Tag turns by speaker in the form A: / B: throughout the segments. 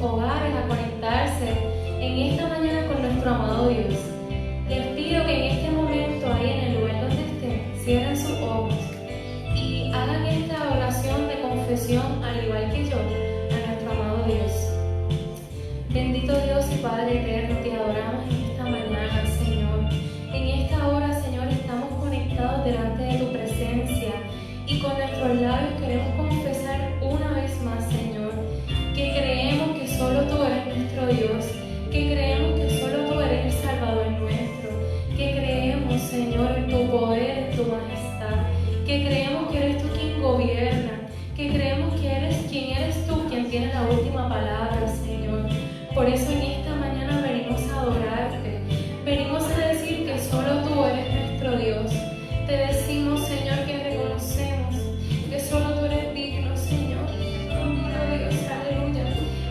A: hogares a conectarse en esta mañana con nuestro amado Dios. Les pido que en este momento, ahí en el lugar donde estén, cierren sus ojos y hagan esta oración de confesión, al igual que yo, a nuestro amado Dios. Bendito Dios y Padre eterno, te adoramos en esta mañana, Señor. En esta hora, Señor, estamos conectados delante de tu presencia y con nuestros labios queremos confesar una vez más, Señor, que creemos que solo tú eres nuestro Dios, que creemos que solo tú eres el Salvador nuestro, que creemos, Señor, en tu poder, en tu majestad, que creemos que eres tú quien gobierna, que creemos que eres tú quien tiene la última palabra, Señor. Por eso en esta mañana venimos a adorarte, venimos a decir que solo tú eres nuestro Dios. Te decimos, Señor, que reconocemos que solo tú eres digno, Señor. Bendito Dios, aleluya.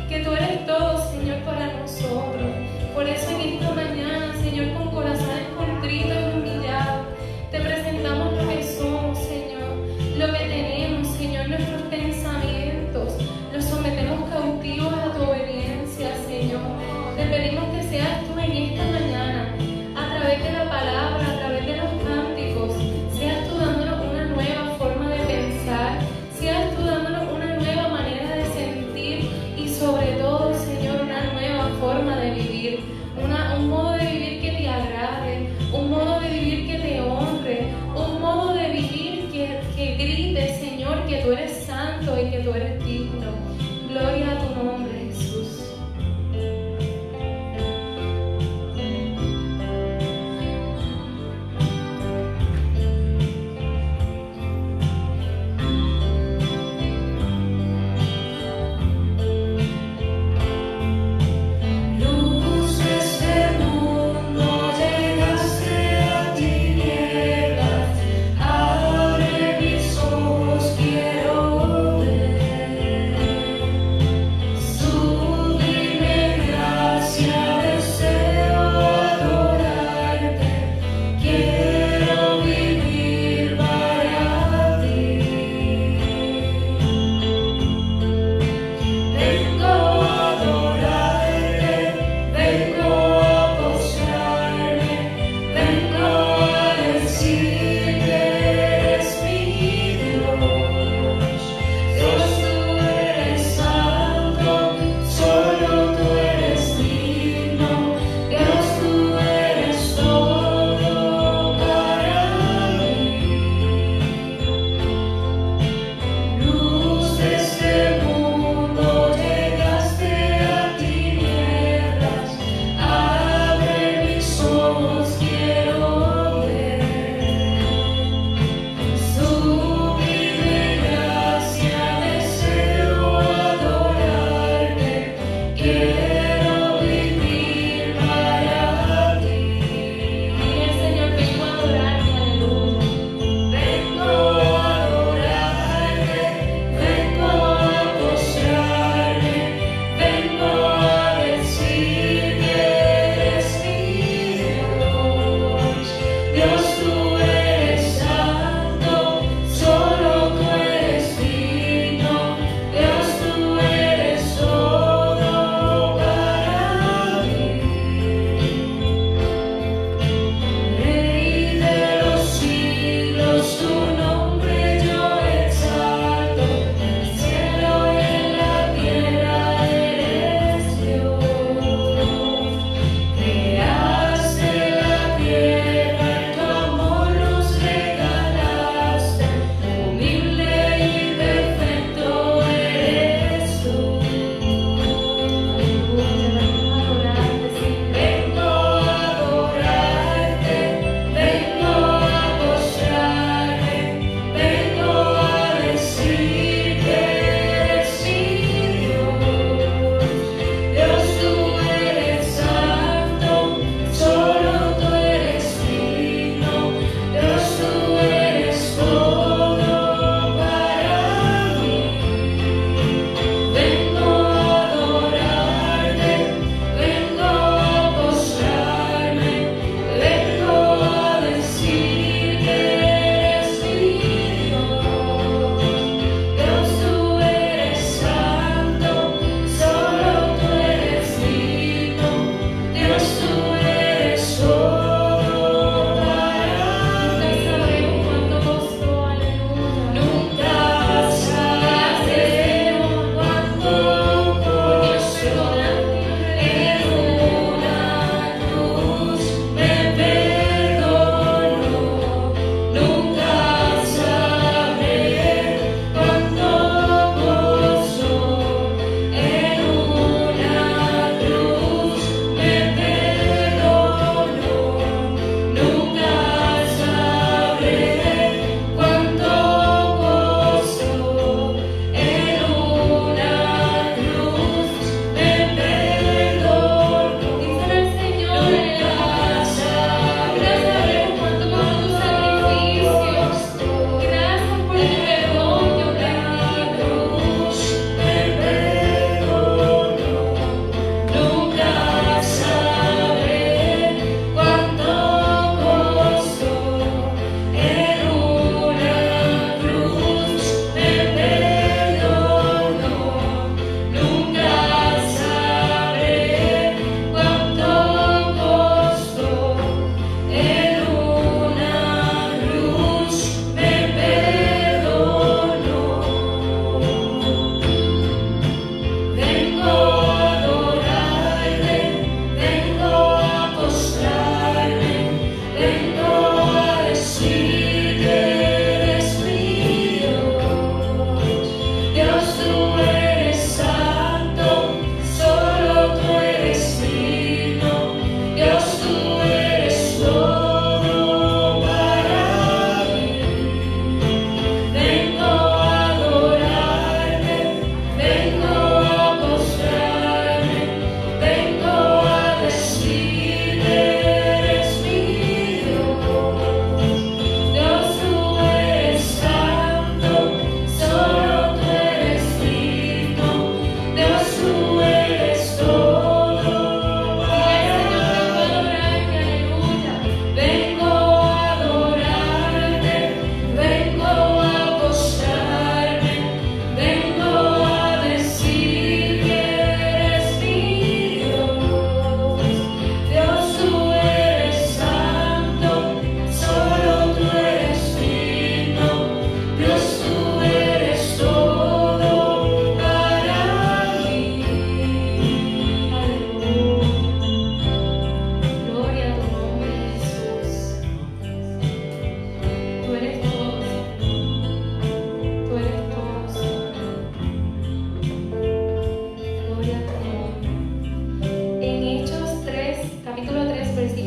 A: Que tú eres todo, Señor, para nosotros. Por eso en esta mañana, Señor, con corazones contritos y humillados, te presentamos lo que somos, Señor, lo que tenemos, Señor, nuestros pensamientos, los sometemos cautivos a tu obediencia, Señor. Te pedimos que seas tú en esta mañana, a través de la palabra, a través de los cánticos, seas tú dándonos una nueva forma de pensar, seas tú dándonos una nueva manera de sentir y sobre todo, Señor, una nueva forma de vivir, un modo de vivir que te agrade, un modo de vivir que te honre, un modo de vivir que grite, Señor, que tú eres santo y que tú eres digno. Gloria a tu nombre, Jesús.
B: Abre mis ojos, quiero ver.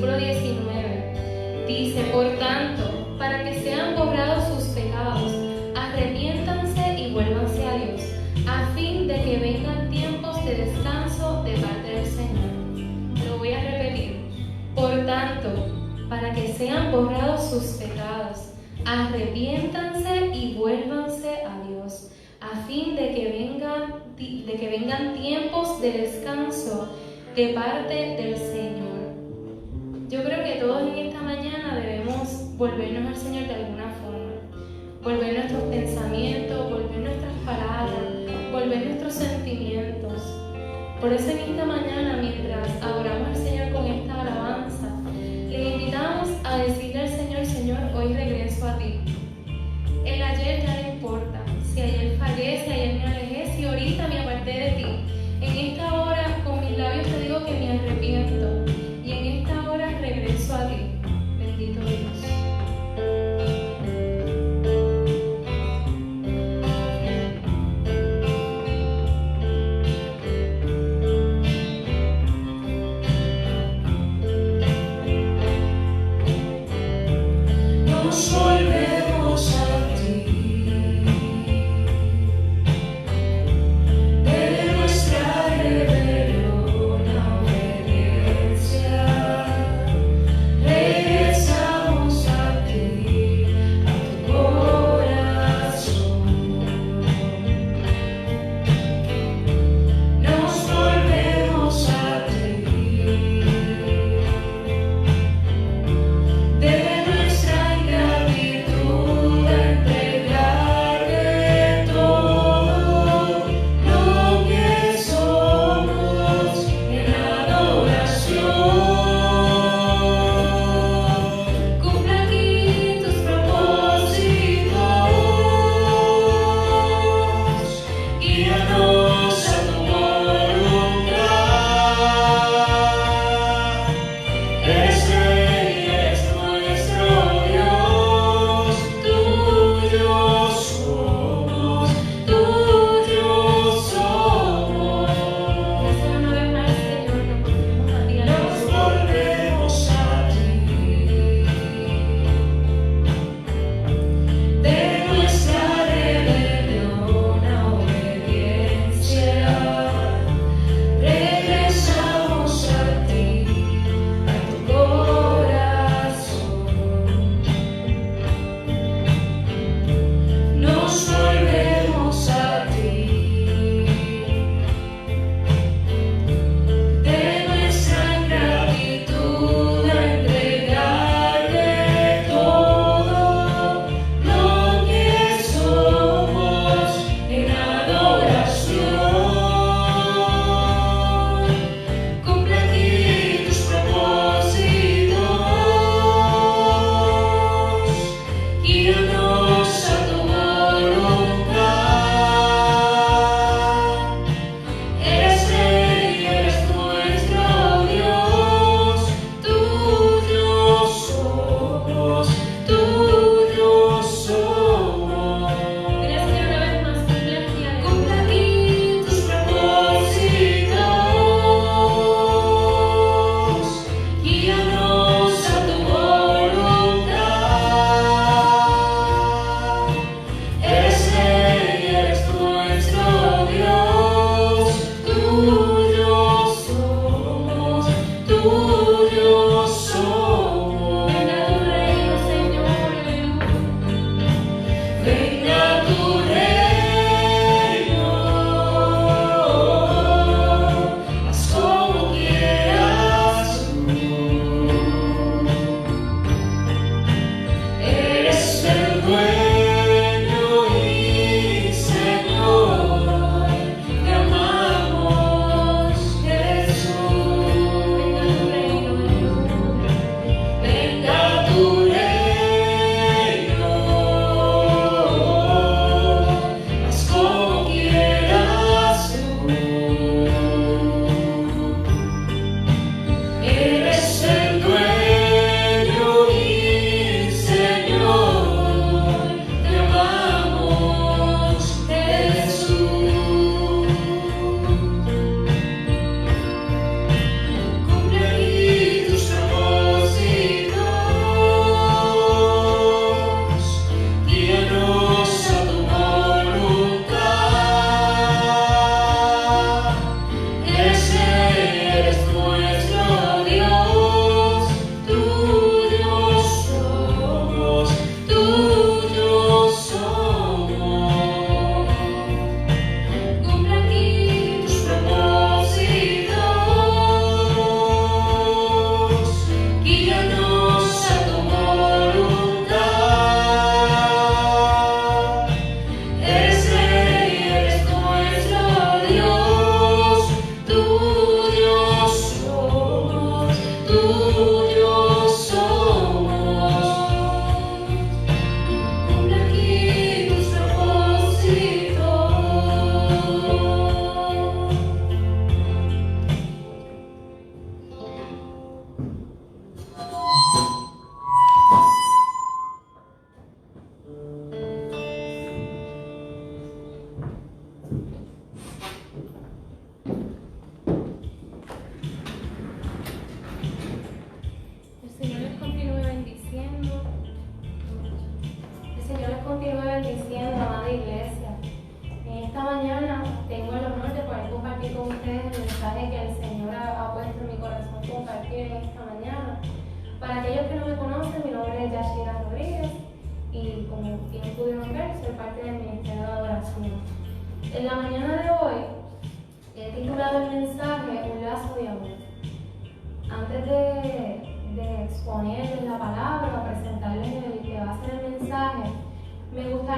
A: versículo 19. Dice, por tanto, para que sean borrados sus pecados, arrepiéntanse y vuélvanse a Dios, a fin de que vengan tiempos de descanso de parte del Señor. Lo voy a repetir. Por tanto, para que sean borrados sus pecados, arrepiéntanse y vuélvanse a Dios, a fin de que vengan tiempos de descanso de parte del Señor. Yo creo que todos en esta mañana debemos volvernos al Señor de alguna forma, volver nuestros pensamientos, volver nuestras palabras, volver nuestros sentimientos. Por eso en esta mañana, mientras adoramos al Señor con esta alabanza, le invitamos a decirle al Señor, Señor, hoy regreso a ti. El ayer ya no importa, si ayer fallé, si ayer me alejé, si ahorita me aparté de ti. En esta hora, con mis labios te digo que me arrepiento, y en esta hora regreso a ti. Bendito Dios.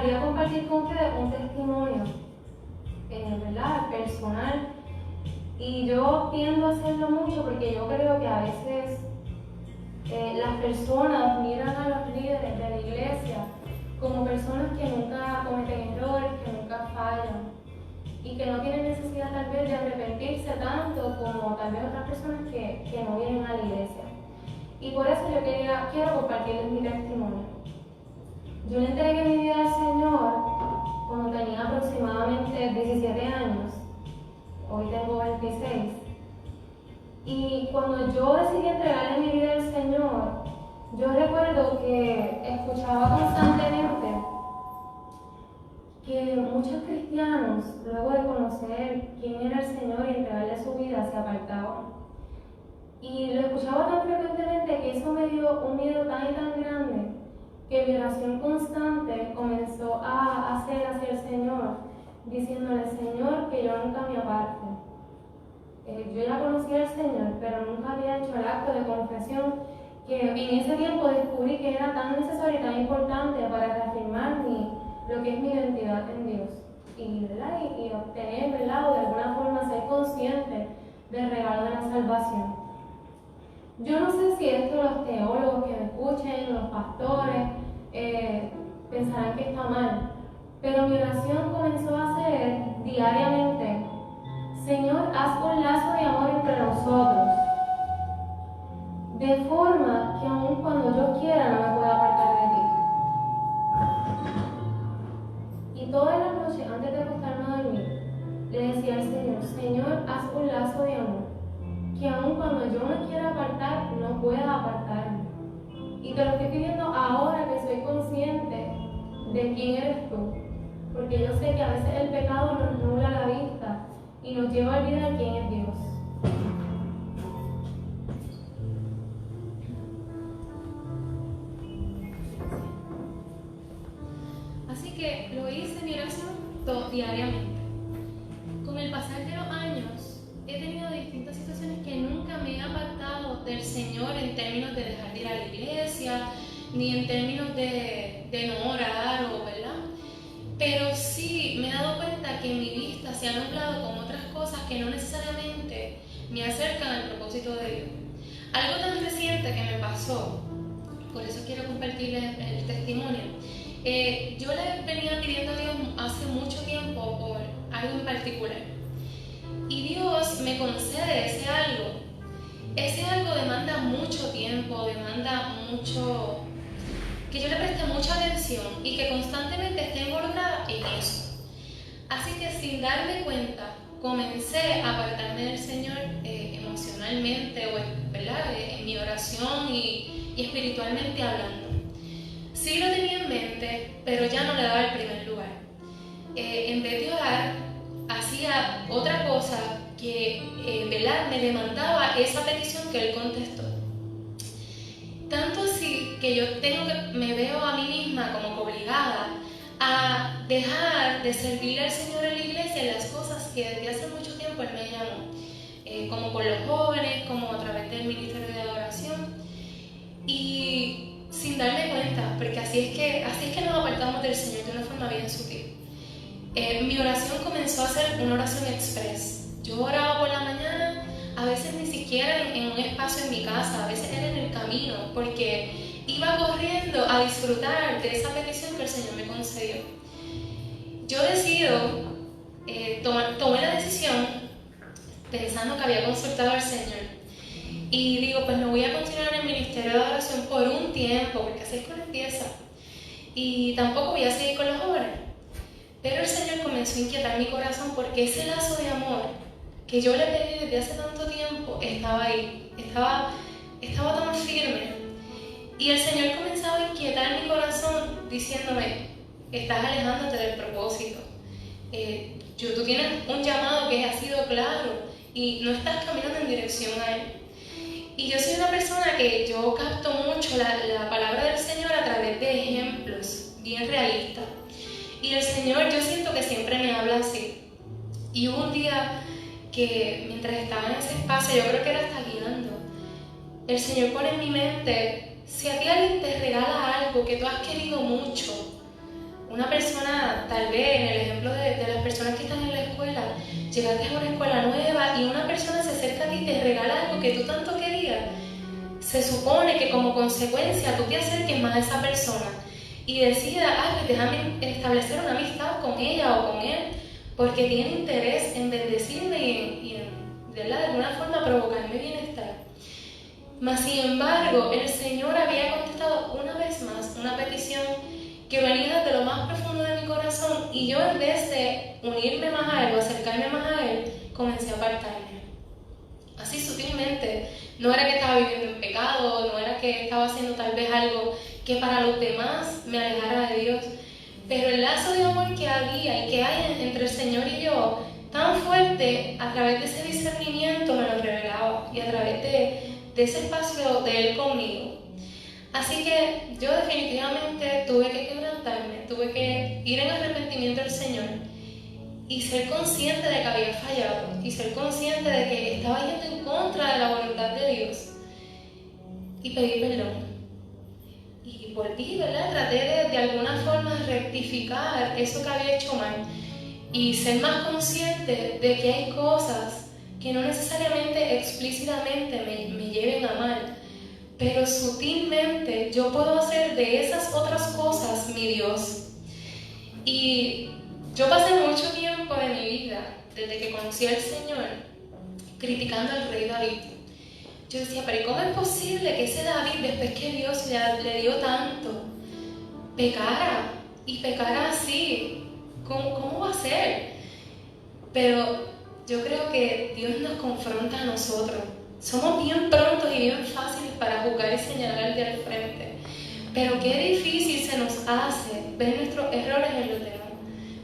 A: gustaría compartir con ustedes un testimonio, ¿verdad? Personal. Y yo tiendo a hacerlo mucho porque yo creo que a veces las personas miran a los líderes de la iglesia como personas que nunca cometen errores, que nunca fallan y que no tienen necesidad tal vez de arrepentirse tanto como tal vez otras personas que no vienen a la iglesia. Y por eso yo quiero compartirles mi testimonio. Yo le entregué mi vida al Señor cuando tenía aproximadamente 17 años. Hoy tengo 26. Y cuando yo decidí entregarle mi vida al Señor, yo recuerdo que escuchaba constantemente que muchos cristianos, luego de conocer quién era el Señor y entregarle su vida, se apartaban. Y lo escuchaba tan frecuentemente que eso me dio un miedo tan y tan grande que mi oración constante comenzó a hacer hacia el Señor, diciéndole: Señor, que yo nunca me aparte. Yo ya conocía al Señor, pero nunca había hecho el acto de confesión que en ese tiempo descubrí que era tan necesario y tan importante para reafirmar lo que es mi identidad en Dios y obtener, ¿verdad? O de alguna forma ser consciente del regalo de la salvación. Yo no sé si esto los teólogos que me escuchen, los pastores, pensarán que está mal, pero mi oración comenzó a ser diariamente: Señor, haz un lazo de amor entre nosotros, de forma que aun cuando yo quiera no me pueda apartar de ti. Y todas las noches, antes de acostarme a dormir, le decía al Señor: Señor, haz un lazo de amor, que aun cuando yo me quiera apartar, no pueda apartarme. Y te lo estoy pidiendo ahora que soy consciente de quién eres tú, porque yo sé que a veces el pecado nos nubla la vista y nos lleva a olvidar quién es Dios. Así que lo hice mi oración diariamente. Con el pasar de los años, he tenido distintas situaciones que nunca me he apartado del Señor en términos de dejar de ir a la iglesia, ni en términos de no orar, ¿verdad? Pero sí me he dado cuenta que mi vista se ha nublado con otras cosas que no necesariamente me acercan al propósito de Dios. Algo tan reciente que me pasó, por eso quiero compartirles el testimonio. Yo le venía pidiendo a Dios hace mucho tiempo por algo en particular. Y Dios me concede ese algo. Ese algo demanda mucho tiempo, demanda mucho, que yo le preste mucha atención y que constantemente esté involucrada en eso. Así que sin darme cuenta, comencé a apartarme del Señor emocionalmente, ¿verdad? En mi oración y espiritualmente hablando. Sí lo tenía en mente, pero ya no le daba el primer lugar. En vez de orar, hacía otra cosa que ¿verdad? Me demandaba esa petición que Él contestó. Tanto así que me veo a mí misma como obligada a dejar de servirle al Señor en la iglesia en las cosas que desde hace mucho tiempo Él me llamó, como con los jóvenes, como a través del ministerio de adoración, y sin darme cuenta, porque así es que nos apartamos del Señor de una forma bien sutil. Mi oración comenzó a ser una oración express. Yo oraba por la mañana, a veces ni siquiera en un espacio en mi casa, a veces era en el camino, porque iba corriendo a disfrutar de esa petición que el Señor me concedió. Yo tomé la decisión pensando que había consultado al Señor. Y digo, pues no voy a continuar en el ministerio de adoración por un tiempo, porque así es que uno empieza. Y tampoco voy a seguir con los jóvenes. Pero el Señor comenzó a inquietar mi corazón porque ese lazo de amor que yo le pedí desde hace tanto tiempo estaba ahí, estaba tan firme. Y el Señor comenzaba a inquietar mi corazón diciéndome: estás alejándote del propósito. Tú tienes un llamado que ha sido claro y no estás caminando en dirección a Él. Y yo soy una persona que yo capto mucho la palabra del Señor a través de ejemplos bien realistas. Y el Señor, yo siento que siempre me habla así. Y hubo un día que mientras estaba en ese espacio, yo creo que Él está guiando, el Señor pone en mi mente: si a ti alguien te regala algo que tú has querido mucho, una persona, tal vez en el ejemplo de las personas que están en la escuela, llegaste a una escuela nueva y una persona se acerca a ti y te regala algo que tú tanto querías, se supone que como consecuencia tú te acerques más a esa persona y decidas, pues déjame establecer una amistad con ella o con él, porque tiene interés en bendecirme y de alguna forma provocarme bienestar. Mas sin embargo, el Señor había contestado una vez más una petición que venía de lo más profundo de mi corazón, y yo, en vez de unirme más a Él o acercarme más a Él, comencé a apartarme. Así sutilmente. No era que estaba viviendo en pecado, no era que estaba haciendo tal vez algo que para los demás me alejara de Dios, pero el lazo de amor que había y que hay entre el Señor y yo, tan fuerte, a través de ese discernimiento me lo revelaba, y a través de ese espacio de Él conmigo. Así que yo definitivamente tuve que quebrantarme, tuve que ir en arrepentimiento al Señor y ser consciente de que había fallado, y ser consciente de que estaba yendo en contra de la voluntad de Dios, y pedir perdón. Y volví, ¿verdad? Traté de alguna forma rectificar eso que había hecho mal y ser más consciente de que hay cosas que no necesariamente explícitamente me lleven a mal, pero sutilmente yo puedo hacer de esas otras cosas mi Dios. Y yo pasé mucho tiempo de mi vida, desde que conocí al Señor, criticando al rey David. Yo decía, pero ¿cómo es posible que ese David, después que Dios le dio tanto, pecara y pecara así? ¿Cómo va a ser? Pero yo creo que Dios nos confronta a nosotros. Somos bien prontos y bien fáciles para juzgar y señalar al de al frente, pero qué difícil se nos hace ver nuestros errores en los demás,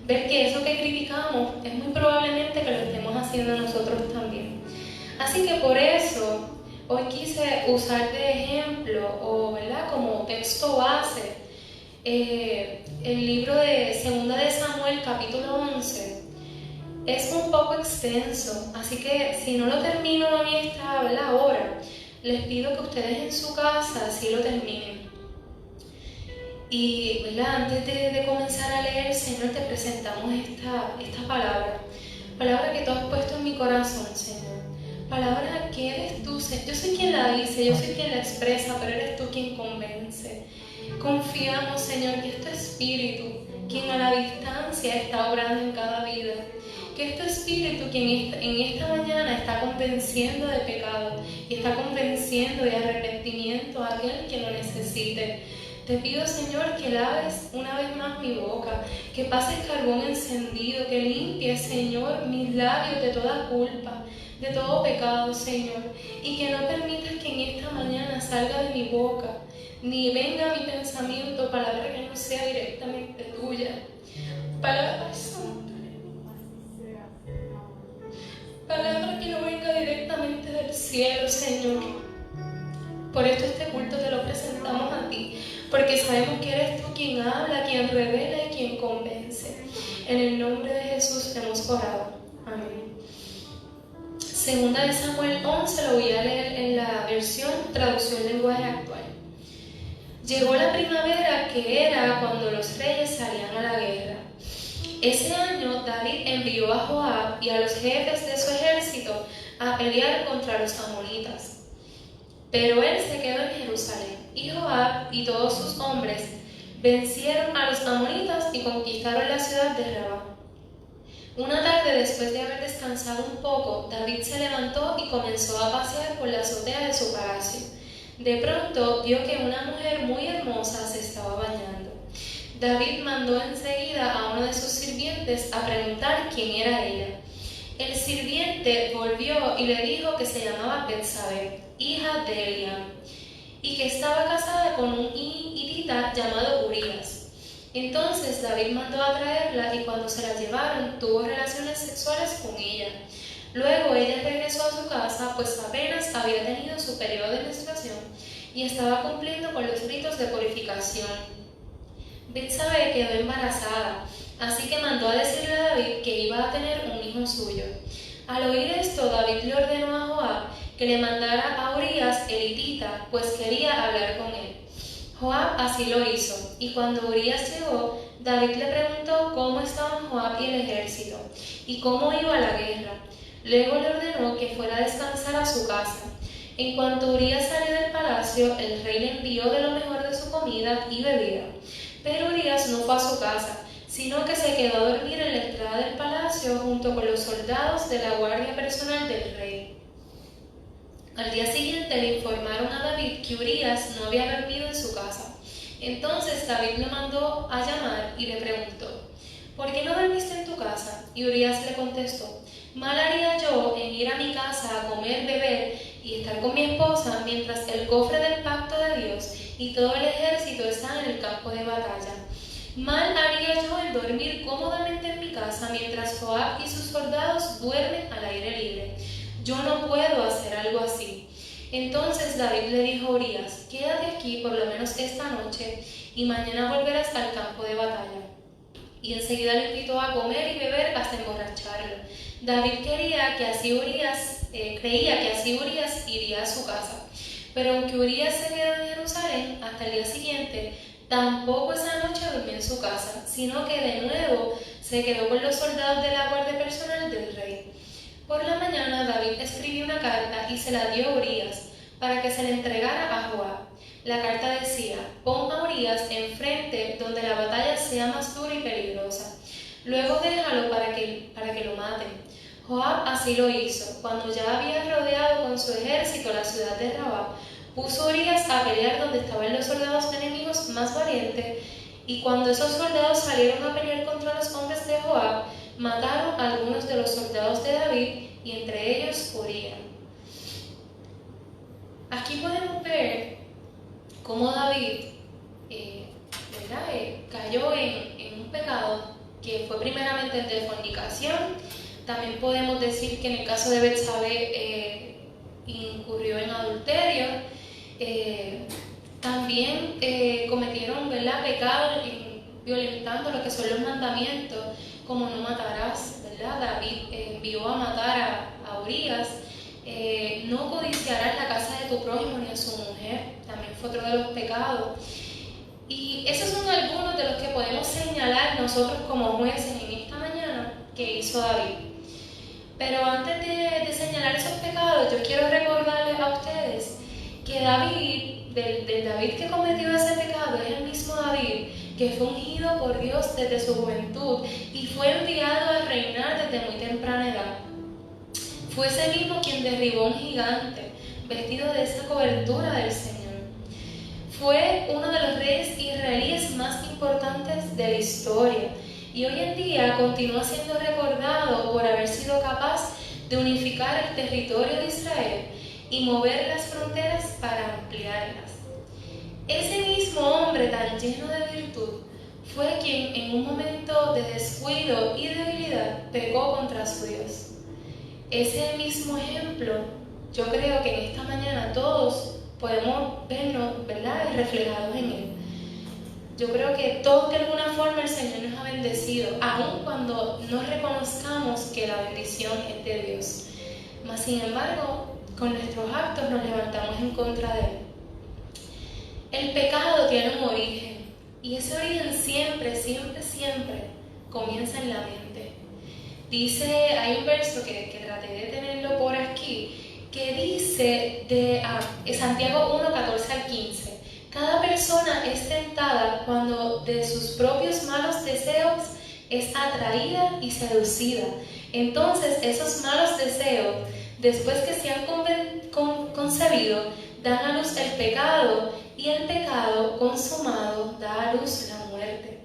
A: ver que eso que criticamos es muy probablemente que lo estemos haciendo nosotros también. Así que por eso hoy quise usar de ejemplo, o ¿verdad?, como texto base, el libro de 2 de Samuel, capítulo 11. Es un poco extenso, así que si no lo termino en esta hora, les pido que ustedes en su casa sí lo terminen. Y ¿verdad?, antes de comenzar a leer, Señor, te presentamos esta palabra que tú has puesto en mi corazón, Señor. Palabra que eres tú, Señor. Yo soy quien la dice, yo soy quien la expresa, pero eres tú quien convence. Confiamos, Señor, que es tu Espíritu quien a la distancia está obrando en cada vida. Que es tu Espíritu quien en esta mañana está convenciendo de pecado y está convenciendo de arrepentimiento a aquel que lo necesite. Te pido, Señor, que laves una vez más mi boca, que pases carbón encendido, que limpies, Señor, mis labios de toda culpa, de todo pecado, Señor, y que no permitas que en esta mañana salga de mi boca, ni venga a mi pensamiento palabra que no sea directamente tuya. Palabra santa. Palabra que no venga directamente del cielo, Señor. Por esto este culto te lo presentamos a ti, porque sabemos que eres tú quien habla, quien revela y quien convence. En el nombre de Jesús hemos orado. Amén. 2 de Samuel 11, lo voy a leer en la versión traducción lenguaje actual. Llegó la primavera, que era cuando los reyes salían a la guerra. Ese año David envió a Joab y a los jefes de su ejército a pelear contra los amonitas. Pero él se quedó en Jerusalén, y Joab y todos sus hombres vencieron a los amonitas y conquistaron la ciudad de Rabá. Una tarde, después de haber descansado un poco, David se levantó y comenzó a pasear por la azotea de su palacio. De pronto vio que una mujer muy hermosa se estaba bañando. David mandó enseguida a uno de sus sirvientes a preguntar quién era ella. El sirviente volvió y le dijo que se llamaba Betsabé, hija de Eliam, y que estaba casada con un hitita llamado Urías. Entonces David mandó a traerla, y cuando se la llevaron, tuvo relaciones sexuales con ella. Luego ella regresó a su casa, pues apenas había tenido su periodo de menstruación y estaba cumpliendo con los ritos de purificación. Betsabé quedó embarazada, así que mandó a decirle a David que iba a tener un hijo suyo. Al oír esto, David le ordenó a Joab que le mandara a Urías el hitita, pues quería hablar con él. Joab así lo hizo, y cuando Urías llegó, David le preguntó cómo estaban Joab y el ejército y cómo iba la guerra. Luego le ordenó que fuera a descansar a su casa. En cuanto Urías salió del palacio, el rey le envió de lo mejor de su comida y bebida. Pero Urías no fue a su casa, sino que se quedó a dormir en la entrada del palacio junto con los soldados de la guardia personal del rey. Al día siguiente le informaron a David que Urías no había dormido en su casa. Entonces David lo mandó a llamar y le preguntó: ¿por qué no dormiste en tu casa? Y Urías le contestó: mal haría yo en ir a mi casa a comer, beber y estar con mi esposa mientras el cofre del pacto de Dios y todo el ejército están en el campo de batalla. Mal haría yo en dormir cómodamente en mi casa mientras Joab y sus soldados duermen al aire libre. Yo no puedo hacer algo así. Entonces David le dijo a Urías: quédate aquí por lo menos esta noche y mañana volverás al campo de batalla. Y enseguida le invitó a comer y beber hasta emborracharlo. David creía que así Urías iría a su casa. Pero aunque Urías se quedó en Jerusalén hasta el día siguiente, tampoco esa noche durmió en su casa, sino que de nuevo se quedó con los soldados de la guardia personal del rey. Por la mañana David escribió una carta y se la dio a Urías para que se le entregara a Joab. La carta decía: pon a Urías enfrente donde la batalla sea más dura y peligrosa. Luego déjalo para que lo maten. Joab así lo hizo. Cuando ya había rodeado con su ejército la ciudad de Rabá, puso a Urías a pelear donde estaban los soldados enemigos más valientes, y cuando esos soldados salieron a pelear contra los hombres de Joab, mataron a algunos de los soldados de David, y entre ellos Urías. Aquí podemos ver cómo David cayó en un pecado que fue primeramente el de fornicación. También podemos decir que en el caso de Betsabé incurrió en adulterio. También cometieron pecado violentando lo que son los mandamientos, como no matarás, ¿verdad? David envió a matar a Urías. No codiciarás la casa de tu prójimo ni a su mujer, también fue otro de los pecados. Y esos son algunos de los que podemos señalar nosotros como jueces en esta mañana que hizo David. Pero antes de señalar esos pecados, yo quiero recordarles a ustedes que David, del David que cometió ese pecado, es el mismo David que fue ungido por Dios desde su juventud y fue enviado a reinar desde muy temprana edad. Fue ese mismo quien derribó un gigante vestido de esa cobertura del Señor. Fue uno de los reyes israelíes más importantes de la historia y hoy en día continúa siendo recordado por haber sido capaz de unificar el territorio de Israel y mover las fronteras para ampliarlas. Ese mismo hombre tan lleno de virtud fue quien en un momento de descuido y debilidad pecó contra su Dios. Ese mismo ejemplo, yo creo que en esta mañana todos podemos vernos, ¿verdad?, reflejados en él. Yo creo que todos de alguna forma el Señor nos ha bendecido, aun cuando no reconozcamos que la bendición es de Dios. Mas sin embargo, con nuestros actos nos levantamos en contra de él. El pecado tiene un origen, y ese origen siempre comienza en la mente. Dice, hay un verso que traté de tenerlo por aquí, que dice de Santiago 1, 14 al 15. Cada persona es tentada cuando de sus propios malos deseos es atraída y seducida. Entonces esos malos deseos, después que se han concebido, dan a luz el pecado, y el pecado consumado da a luz la muerte.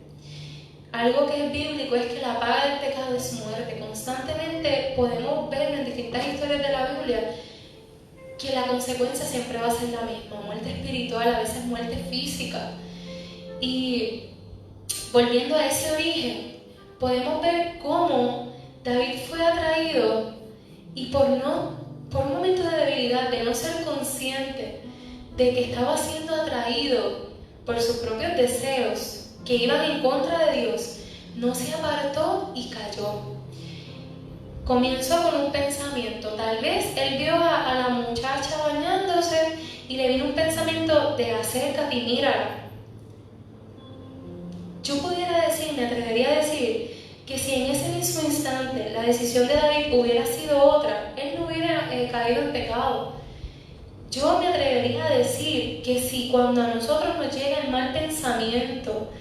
A: Algo que es bíblico es que la paga del pecado es muerte. Constantemente podemos ver en distintas historias de la Biblia que la consecuencia siempre va a ser la misma: muerte espiritual, a veces muerte física. Y volviendo a ese origen, podemos ver cómo David fue atraído y por un momento de debilidad, de no ser consciente de que estaba siendo atraído por sus propios deseos que iban en contra de Dios, no se apartó y cayó. Comenzó con un pensamiento. Tal vez él vio a la muchacha bañándose y le vino un pensamiento de acércate y mírala. yo pudiera decir, me atrevería a decir, que si en ese mismo instante la decisión de David hubiera sido otra, él no hubiera caído en pecado. Yo me atrevería a decir que si cuando a nosotros nos llega el mal pensamiento,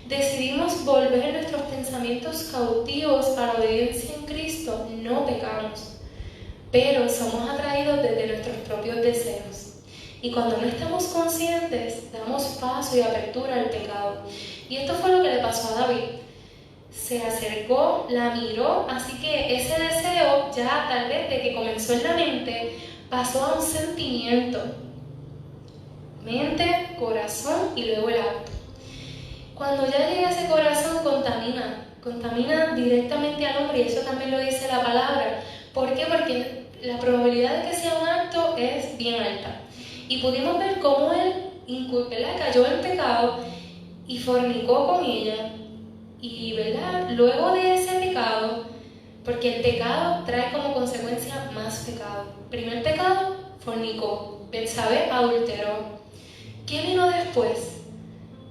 A: decidimos volver nuestros pensamientos cautivos a la obediencia en Cristo, no pecamos, pero somos atraídos desde nuestros propios deseos. Y cuando no estamos conscientes, damos paso y apertura al pecado. Y esto fue lo que le pasó a David. Se acercó, la miró, así que ese deseo ya tal vez de que comenzó en la mente, pasó a un sentimiento. Mente, corazón y luego el acto. Cuando ya llega ese corazón, contamina directamente al hombre, y eso también lo dice la palabra. ¿Por qué? Porque la probabilidad de que sea un acto es bien alta. Y pudimos ver cómo él cayó en pecado y fornicó con ella. Y ¿verdad? Luego de ese pecado, porque el pecado trae como consecuencia más pecado. Primer pecado, fornicó. Betsabé adulteró. ¿Qué vino después?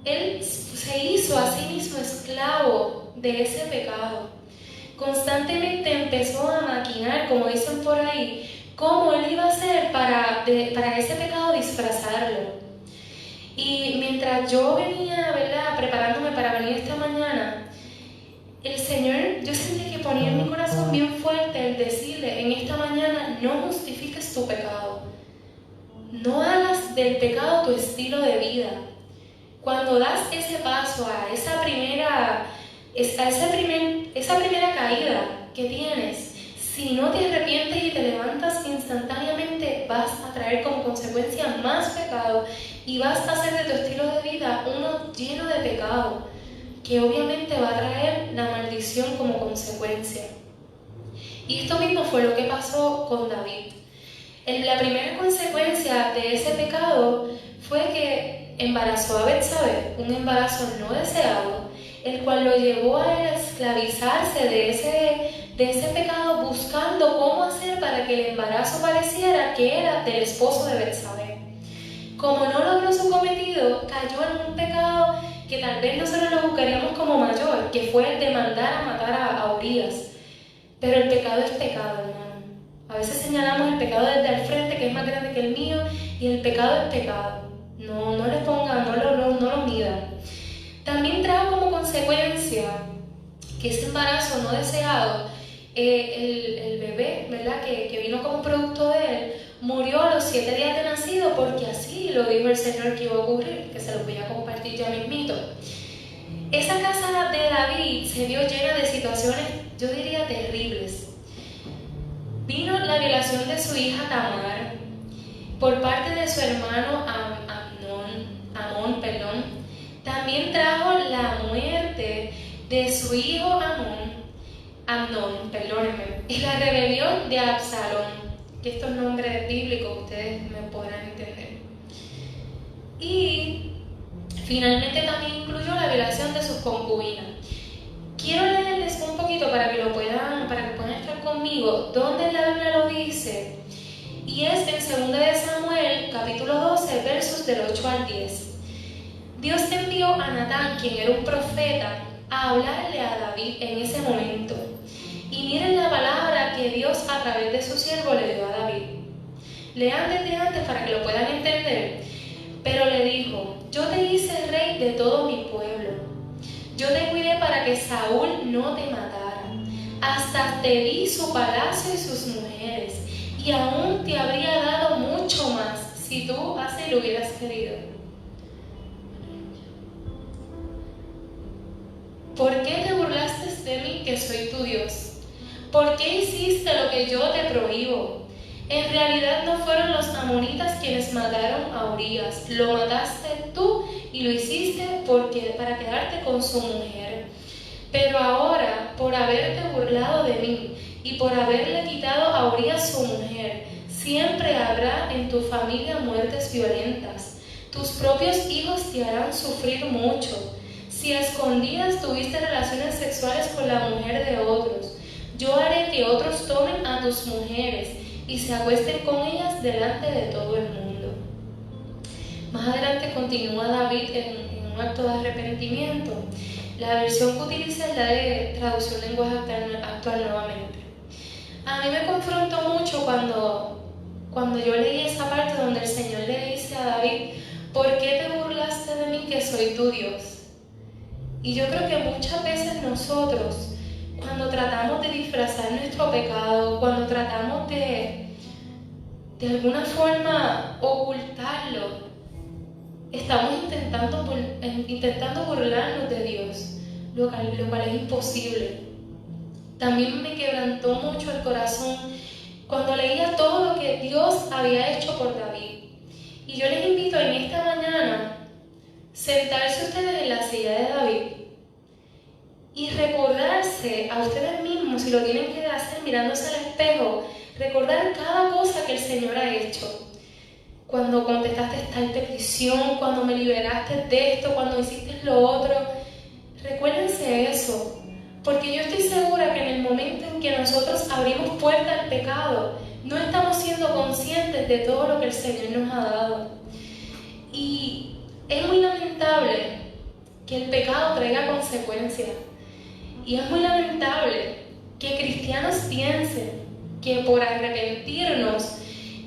A: Él se hizo a sí mismo esclavo de ese pecado. Constantemente empezó a maquinar, como dicen por ahí, cómo él iba a hacer para ese pecado disfrazarlo. Y mientras yo venía, ¿verdad?, preparándome para venir esta mañana, el Señor, yo sentí que ponía en mi corazón bien fuerte el decirle en esta mañana: no justifiques tu pecado. No hagas del pecado tu estilo de vida. Cuando das ese paso a esa primera caída que tienes, si no te arrepientes y te levantas instantáneamente, vas a traer como consecuencia más pecado y vas a hacer de tu estilo de vida uno lleno de pecado, que obviamente va a traer la maldición como consecuencia. Y esto mismo fue lo que pasó con David. La primera consecuencia de ese pecado fue que embarazó a Betsabé, un embarazo no deseado, el cual lo llevó a él a esclavizarse de ese pecado, buscando cómo hacer para que el embarazo pareciera que era del esposo de Betsabé. Como no logró su cometido, cayó en un pecado que tal vez nosotros lo buscaríamos como mayor, que fue el de mandar a matar a Urías. Pero el pecado es pecado, hermano. A veces señalamos el pecado desde el frente, que es más grande que el mío, y el pecado es pecado. No le pongan, no lo midan. También trajo como consecuencia que ese embarazo no deseado, el bebé, ¿verdad?, que vino como producto de él, murió a los 7 días de nacido, porque así lo dijo el Señor que iba a ocurrir, que se lo voy a compartir ya mismito. Esa casa de David se vio llena de situaciones, yo diría, terribles. Vino la violación de su hija Tamar por parte de su hermano Amón. También trajo la muerte de su hijo Amnón, y la rebelión de Absalón, que estos nombres bíblicos ustedes me podrán entender. Y finalmente también incluyó la violación de sus concubinas. Quiero leerles un poquito para que puedan estar conmigo, donde la Biblia lo dice, y es en 2 de Samuel, capítulo 12, versos del 8 al 10. Dios envió a Natán, quien era un profeta, a hablarle a David en ese momento. Y miren la palabra que Dios a través de su siervo le dio a David. Lean desde antes para que lo puedan entender. Pero le dijo: yo te hice rey de todo mi pueblo. Yo te cuidé para que Saúl no te matara. Hasta te di su palacio y sus mujeres. Y aún te habría dado mucho más si tú así lo hubieras querido. ¿Por qué te burlaste de mí, que soy tu Dios? ¿Por qué hiciste lo que yo te prohíbo? En realidad no fueron los amonitas quienes mataron a Urías. Lo mataste tú y lo hiciste para quedarte con su mujer. Pero ahora, por haberte burlado de mí y por haberle quitado a Urías su mujer, siempre habrá en tu familia muertes violentas. Tus propios hijos te harán sufrir mucho. Si a escondidas tuviste relaciones sexuales con la mujer de otros, yo haré que otros tomen a tus mujeres y se acuesten con ellas delante de todo el mundo. Más adelante continúa David en un acto de arrepentimiento La versión que utiliza es la de traducción lenguaje actual nuevamente. A mí me confrontó mucho cuando yo leí esa parte donde el Señor le dice a David: ¿por qué te burlaste de mí que soy tu Dios? Y yo creo que muchas veces nosotros, cuando tratamos de disfrazar nuestro pecado, cuando tratamos de alguna forma ocultarlo, estamos intentando burlarnos de Dios, lo cual es imposible. También me quebrantó mucho el corazón cuando leía todo lo que Dios había hecho por David. Y yo les invito en esta mañana sentarse ustedes en la silla de David y recordarse a ustedes mismos, si lo tienen que hacer mirándose al espejo, recordar cada cosa que el Señor ha hecho. Cuando contestaste tal petición, cuando me liberaste de esto, cuando hiciste lo otro, recuérdense eso. Porque yo estoy segura que en el momento en que nosotros abrimos puerta al pecado, no estamos siendo conscientes de todo lo que el Señor nos ha dado. Y es muy lamentable que el pecado traiga consecuencias. Y es muy lamentable que cristianos piensen que por arrepentirnos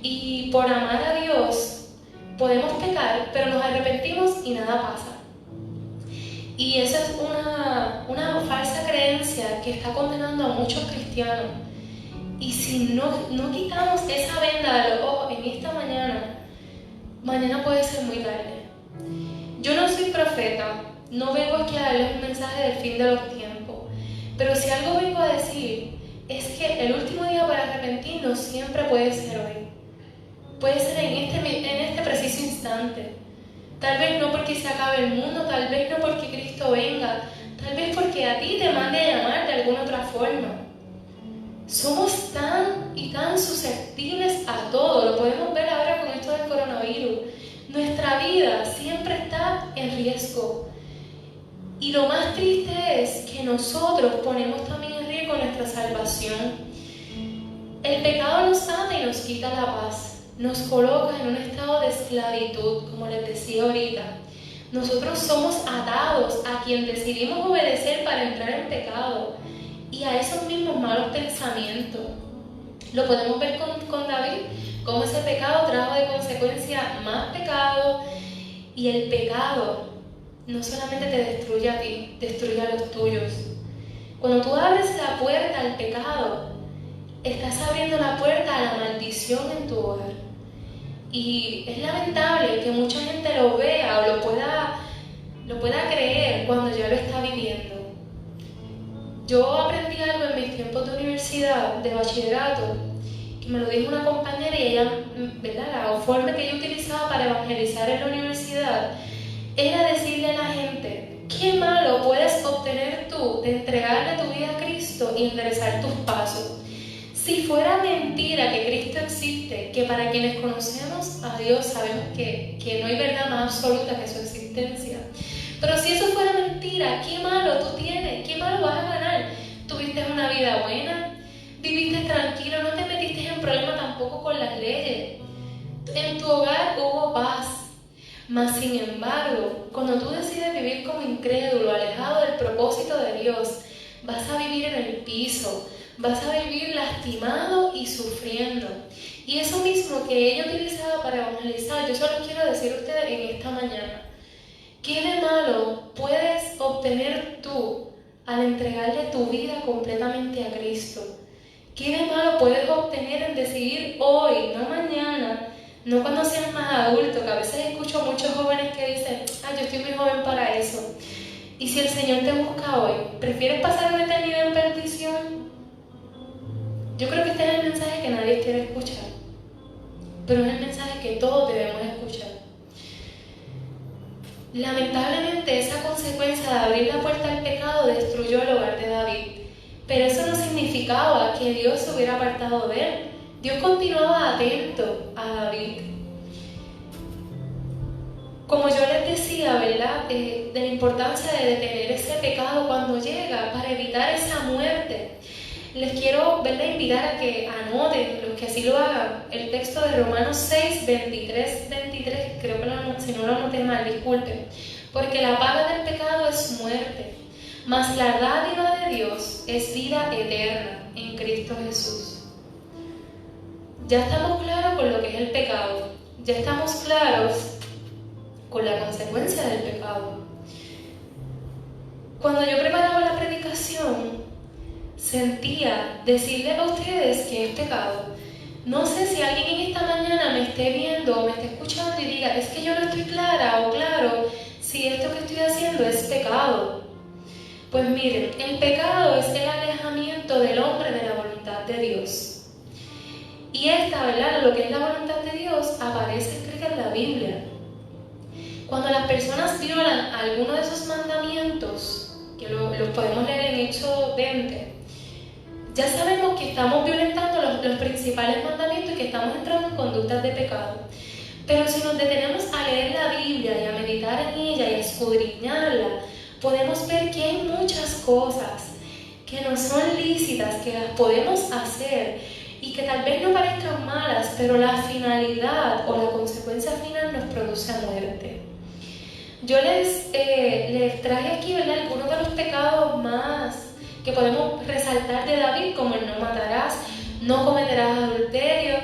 A: y por amar a Dios podemos pecar, pero nos arrepentimos y nada pasa. Y esa es una falsa creencia que está condenando a muchos cristianos. Y si no quitamos esa venda de los ojos en esta mañana puede ser muy tarde. Yo no soy profeta, no vengo aquí a darles un mensaje del fin de los tiempos, pero si algo vengo a decir es que el último día para arrepentirnos siempre puede ser hoy. Puede ser en este preciso instante. Tal vez no porque se acabe el mundo, tal vez no porque Cristo venga, tal vez porque a ti te mande a llamar de alguna otra forma. Somos tan y tan susceptibles a todo, lo podemos ver ahora con esto del coronavirus. Nuestra vida siempre está en riesgo. Y lo más triste es que nosotros ponemos también en riesgo nuestra salvación. El pecado nos ata y nos quita la paz. Nos coloca en un estado de esclavitud, como les decía ahorita. Nosotros somos atados a quien decidimos obedecer para entrar en pecado y a esos mismos malos pensamientos. Lo podemos ver con David, cómo ese pecado trajo de consecuencia más pecado, y el pecado no solamente te destruye a ti, destruye a los tuyos. Cuando tú abres la puerta al pecado, estás abriendo la puerta a la maldición en tu hogar. Y es lamentable que mucha gente lo vea o lo pueda creer cuando ya lo está viviendo. Yo aprendí algo en mis tiempos de universidad, de bachillerato, que me lo dijo una compañera, y ella, ¿verdad?, la forma que ella utilizaba para evangelizar en la universidad era decirle a la gente: ¿qué malo puedes obtener tú de entregarle tu vida a Cristo y enderezar tus pasos? Si fuera mentira que Cristo existe, que para quienes conocemos a Dios sabemos que no hay verdad más absoluta que su existencia, pero si eso fuera mentira, ¿qué malo tú tienes? ¿Qué malo vas a ganar? ¿Tuviste una vida buena? ¿Viviste tranquilo? ¿No te metiste en problemas tampoco con las leyes? En tu hogar hubo paz. Mas sin embargo, cuando tú decides vivir como incrédulo, alejado del propósito de Dios, vas a vivir en el piso, vas a vivir lastimado y sufriendo. Y eso mismo que ella utilizaba para evangelizar, yo solo quiero decir a ustedes en esta mañana: ¿qué de malo puedes obtener tú al entregarle tu vida completamente a Cristo? ¿Qué de malo puedes obtener en decidir hoy, no mañana, no cuando seas más adulto? Que a veces escucho muchos jóvenes que dicen: yo estoy muy joven para eso. Y si el Señor te busca hoy, ¿prefieres pasar una eternidad en perdición? Yo creo que este es el mensaje que nadie quiere escuchar, pero es el mensaje que todos debemos escuchar. Lamentablemente, esa consecuencia de abrir la puerta al pecado destruyó el hogar de David, pero eso no significaba que Dios se hubiera apartado de él. Dios continuaba atento a David. Como yo les decía, ¿verdad?, de la importancia de detener ese pecado cuando llega para evitar esa muerte. Les quiero, ¿verdad?, invitar a que anoten, los que así lo hagan, el texto de Romanos 6, 23, creo que si no lo anoté mal, disculpen, porque la paga del pecado es muerte. mas la dádiva de Dios es vida eterna en Cristo Jesús. Ya estamos claros con lo que es el pecado, ya estamos claros con la consecuencia del pecado. Cuando yo preparaba la predicación, sentía decirle a ustedes que es pecado. No sé si alguien en esta mañana me esté viendo o me esté escuchando y diga, es que yo no estoy clara o claro si esto que estoy haciendo es pecado. Pues miren, el pecado es el alejamiento del hombre de la voluntad de Dios. Y esta, ¿verdad? Lo que es la voluntad de Dios aparece escrita en la Biblia. Cuando las personas violan alguno de esos mandamientos, que los podemos leer en Hechos 20, ya sabemos que estamos violentando los principales mandamientos y que estamos entrando en conductas de pecado. Pero si nos detenemos a leer la Biblia y a meditar en ella y a escudriñarla, podemos ver que hay muchas cosas que no son lícitas, que las podemos hacer y que tal vez no parezcan malas, pero la finalidad o la consecuencia final nos produce muerte. Yo les traje aquí, ¿verdad?, algunos de los pecados más que podemos resaltar de David, como el no matarás, no cometerás adulterio.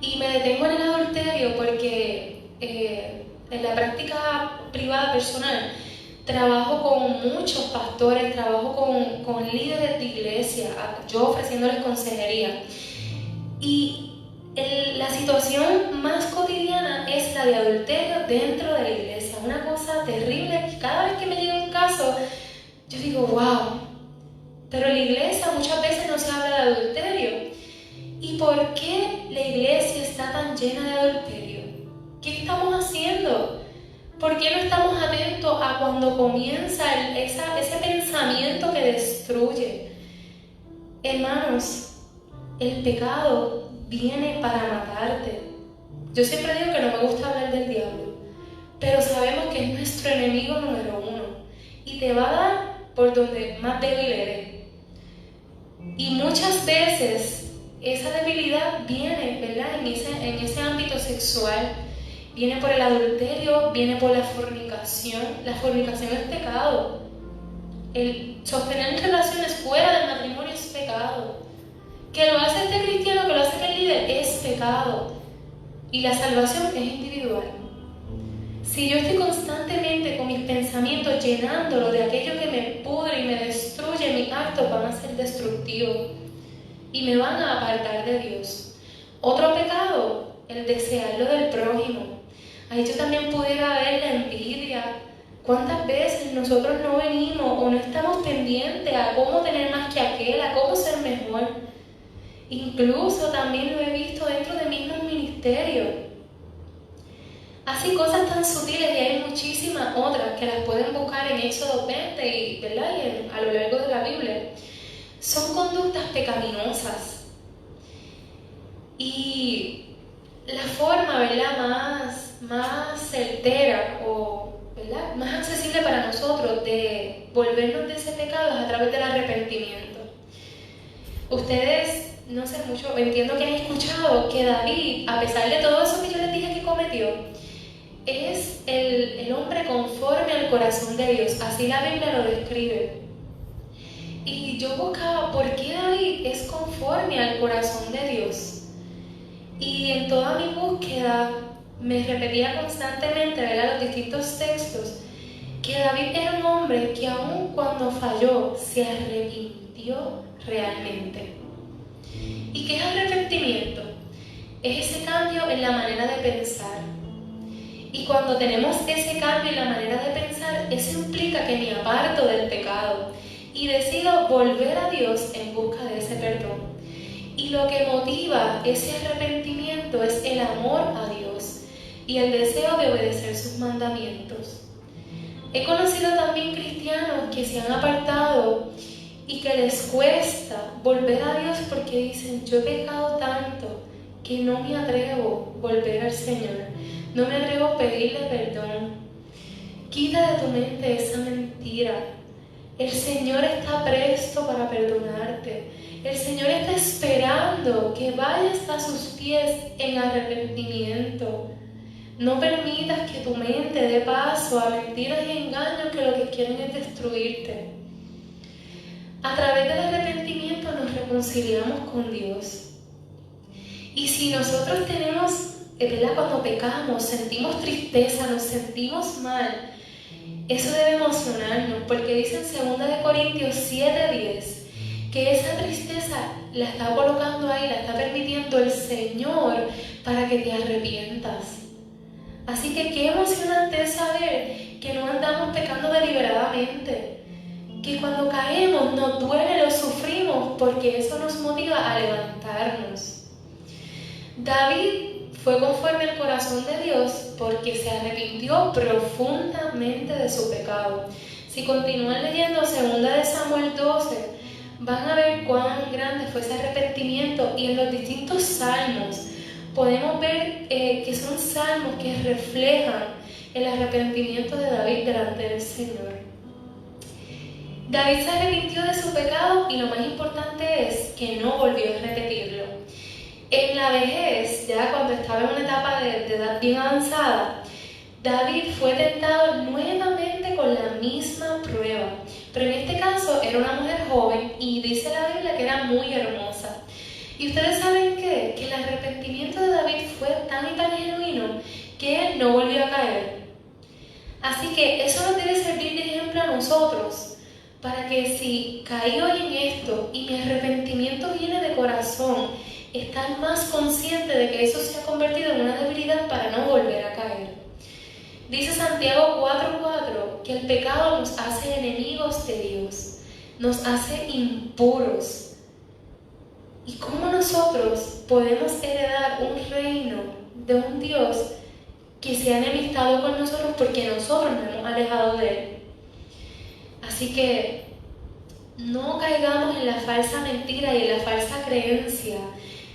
A: Y me detengo en el adulterio porque en la práctica privada personal trabajo con muchos pastores, trabajo con líderes de iglesia, yo ofreciéndoles consejería. Y la situación más cotidiana es la de adulterio dentro de la iglesia, una cosa terrible. Y cada vez que me llega un caso, yo digo, wow, pero en la iglesia muchas veces no se habla de adulterio. ¿Y por qué la iglesia está tan llena de adulterio? ¿Qué estamos haciendo? ¿Por qué no estamos atentos a cuando comienza ese pensamiento que destruye? Hermanos, el pecado viene para matarte. Yo siempre digo que no me gusta hablar del diablo, pero sabemos que es nuestro enemigo número uno y te va a dar por donde más débil eres. Y muchas veces esa debilidad viene, ¿verdad?, en ese ámbito sexual. Viene por el adulterio, viene por la fornicación. La fornicación es pecado. El sostener relaciones fuera del matrimonio es pecado. Que lo hace este cristiano, que lo hace el líder, es pecado. Y la salvación es individual. Si yo estoy constantemente con mis pensamientos llenándolo de aquello que me pudre y me destruye, mis actos van a ser destructivos y me van a apartar de Dios. Otro pecado, el desear lo del prójimo. Ahí yo también pudiera ver la envidia. ¿Cuántas veces nosotros no venimos o no estamos pendientes a cómo tener más que aquel, a cómo ser mejor? Incluso también lo he visto dentro de mismos ministerios. Así cosas tan sutiles, y hay muchísimas otras que las pueden buscar en Éxodo 20 y, ¿verdad?, y a lo largo de la Biblia. Son conductas pecaminosas. Y la forma, ¿verdad?, más certera o, ¿verdad?, más accesible para nosotros de volvernos de ese pecado es a través del arrepentimiento. Ustedes, no sé mucho, entiendo que han escuchado que David, a pesar de todo eso que yo les dije que cometió, es el hombre conforme al corazón de Dios. Así la Biblia lo describe. Y yo buscaba por qué David es conforme al corazón de Dios. Y en toda mi búsqueda me repetía constantemente, ¿verdad?, los distintos textos, que David era un hombre que aun cuando falló se arrepintió realmente. ¿Y qué es arrepentimiento? Es ese cambio en la manera de pensar. Y cuando tenemos ese cambio en la manera de pensar, eso implica que me aparto del pecado y decido volver a Dios en busca de ese perdón. Y lo que motiva ese arrepentimiento es el amor a Dios y el deseo de obedecer sus mandamientos. He conocido también cristianos que se han apartado y que les cuesta volver a Dios porque dicen, yo he pecado tanto que no me atrevo a volver al Señor, no me atrevo a pedirle perdón. Quita de tu mente esa mentira. El Señor está presto para perdonarte. El Señor está esperando que vayas a sus pies en arrepentimiento. No permitas que tu mente dé paso a mentiras y engaños que lo que quieren es destruirte. A través del arrepentimiento nos reconciliamos con Dios. Y si nosotros tenemos, ¿verdad? Cuando pecamos, sentimos tristeza, nos sentimos mal, eso debe emocionarnos, porque dice en 2 Corintios 7:10 que esa tristeza la está colocando ahí, la está permitiendo el Señor para que te arrepientas. Así que qué emocionante es saber que no andamos pecando deliberadamente, que cuando caemos nos duele, lo sufrimos, porque eso nos motiva a levantarnos. David fue conforme al corazón de Dios porque se arrepintió profundamente de su pecado. Si continúan leyendo 2 Samuel 12, van a ver cuán grande fue ese arrepentimiento, y en los distintos salmos podemos ver que son salmos que reflejan el arrepentimiento de David delante del Señor. David se arrepintió de su pecado y lo más importante es que no volvió a repetirlo. En la vejez, ya cuando estaba en una etapa de edad bien avanzada, David fue tentado nuevamente con la misma prueba, pero en este caso era una mujer joven y dice la Biblia que era muy hermosa. Y ustedes saben que el arrepentimiento de David fue tan y tan genuino que él no volvió a caer. Así que eso nos debe servir de ejemplo a nosotros, para que si caí hoy en esto y mi arrepentimiento viene de corazón, estar más consciente de que eso se ha convertido en una debilidad para no volver a caer. Dice Santiago 4:4 que el pecado nos hace enemigos de Dios, nos hace impuros. ¿Y cómo nosotros podemos heredar un reino de un Dios que se ha enemistado con nosotros porque nosotros nos hemos alejado de Él? Así que no caigamos en la falsa mentira y en la falsa creencia